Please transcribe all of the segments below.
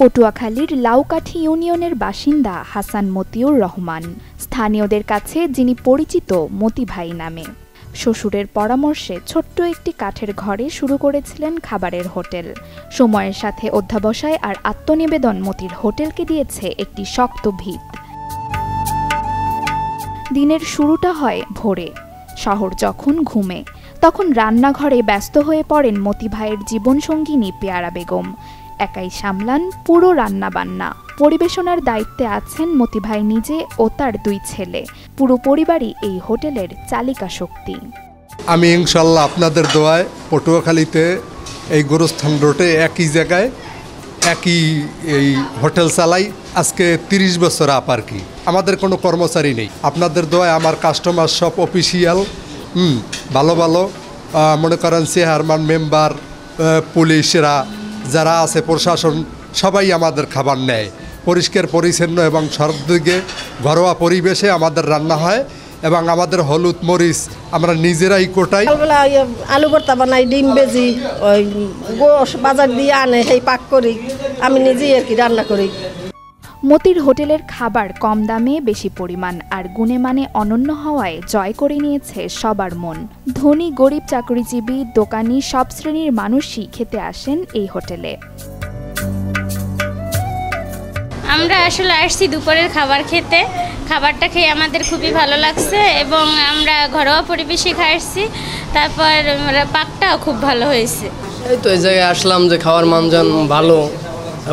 পটুয়াখালীর লাউকাঠি ইউনিয়নের বাসিন্দা হাসান মতিউর রহমান, স্থানীয়দের কাছে যিনি পরিচিত মতি ভাই নামে। শ্বশুরের পরামর্শে ছোট্ট একটি কাঠের ঘরে শুরু করেছিলেন খাবারের হোটেল। সময়ের সাথে অধ্যাবসায় আর আত্মনিবেদন মতির হোটেলকে দিয়েছে একটি শক্ত ভিত। দিনের শুরুটা হয় ভোরে। শহর যখন ঘুমে, তখন রান্নাঘরে ব্যস্ত হয়ে পড়েন মতি ভাইয়ের জীবনসঙ্গিনী পেয়ারা বেগম। একাই সামলান পুরো রান্নাবান্না। পরিবেশনার দায়িত্বে আছেন মতি ভাই নিজে ও তার 2 ছেলে। পুরো পরিবারই এই হোটেলের চালিকা শক্তি। আমি ইনশাল্লাহ আপনাদের দোয়ায় পটুয়াখালীতে এই গোরস্থান রোডে একই জায়গায় একই এই হোটেল চালাই আজকে 30 বছর আর কি। আমাদের কোনো কর্মচারী নেই। আপনাদের দোয়ায় আমার কাস্টমার সব অফিসিয়াল, ভালো ভালো, মনে করেন চেয়ারম্যান, মেম্বার, পুলিশরা যারা আছে, প্রশাসন, সবাই আমাদের খাবার নেয়। পরিষ্কার পরিচ্ছন্ন এবং সর্বদিকে ঘরোয়া পরিবেশে আমাদের রান্না হয় এবং আমাদের হলুদ মরিচ আমরা নিজেরাই কোটাই। আলু ভর্তা বানাই, ডিম বেজি, ওই গোশ বাজার দিয়ে আনে, সেই পাক করি, আমি নিজেই আর কি রান্না করি। মতির হোটেলের খাবার কম দামে বেশি পরিমাণ আর গুণে মানে অনন্য হওয়ায় জয় করে নিয়েছে সবার মন। ধনী গরিব, চাকরিজীবী, দোকানি সব শ্রেণীর মানুষই খেতে আসেন এই হোটেলে। আমরা আসলে আসছি দুপুরের খাবার খেতে। খাবারটা খেয়ে আমাদের খুবই ভালো লাগছে এবং আমরা ঘরোয়া পরিবেশে খাইছি। তারপর পাকটাও খুব ভালো হয়েছে। এই তো এই জায়গায় আসলাম যে খাওয়ার মানজান ভালো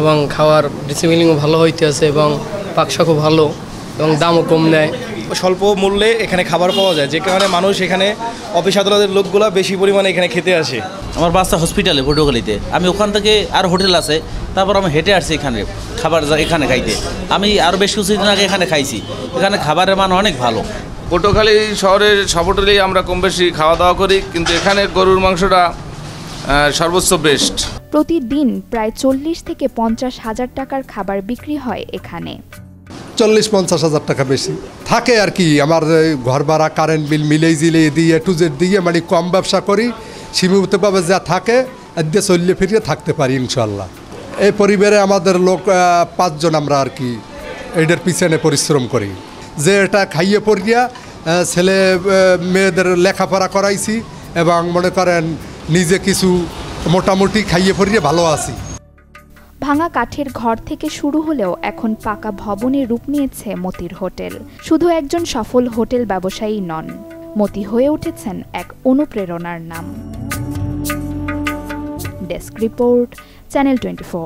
এবং খাওয়ার ডিসিপ্লিনও ভালো হইতে আছে এবং পাকশাকও ভালো এবং দামও কম নেয়। স্বল্প মূল্যে এখানে খাবার পাওয়া যায়, যে কারণে মানুষ এখানে অফিস আদালতের লোকগুলো বেশি পরিমাণে এখানে খেতে আসে। আমার বাচ্চা হসপিটালে পটুয়াখালীতে, আমি ওখান থেকে আর হোটেল আছে, তারপর আমি হেঁটে আসছি এখানে খাবার এখানে খাইতে। আমি আরও বেশ কিছুদিন আগে এখানে খাইছি। এখানে খাবারের মান অনেক ভালো। পটুয়াখালী শহরের সব হোটেলেই আমরা কম বেশি খাওয়া দাওয়া করি, কিন্তু এখানে গরুর মাংসটা সর্বোচ্চ বেস্ট। প্রতিদিন প্রায় 40 থেকে 50 হাজার টাকার খাবার বিক্রি হয় এখানে। 40-50 হাজার টাকা বেশি থাকে আর কি। আমার ঘর ভাড়া, কারেন্ট বিল মিলেই জিলে দিয়ে টু জেড দিয়ে মানে কম ব্যবসা করি, সীমিতভাবে যা থাকে এদিকে চললে ফিরিয়ে থাকতে পারি ইনশাল্লাহ। এই পরিবারে আমাদের লোক 5 জন আমরা আর কি এটার পিছনে পরিশ্রম করি। যে এটা খাইয়ে পড়িয়া ছেলে মেয়েদের লেখাপড়া করাইছি এবং মনে করেন নিজে কিছু মোটামুটি খাইয়ে পড়িয়ে ভালো আছি। ভাঙা কাঠের ঘর থেকে শুরু হলেও এখন পাকা ভবনে রূপ নিয়েছে মতির হোটেল। শুধু একজন সফল হোটেল ব্যবসায়ী নন, মতি হয়ে উঠেছেন এক অনুপ্রেরণার নাম। Desk report, channel 24।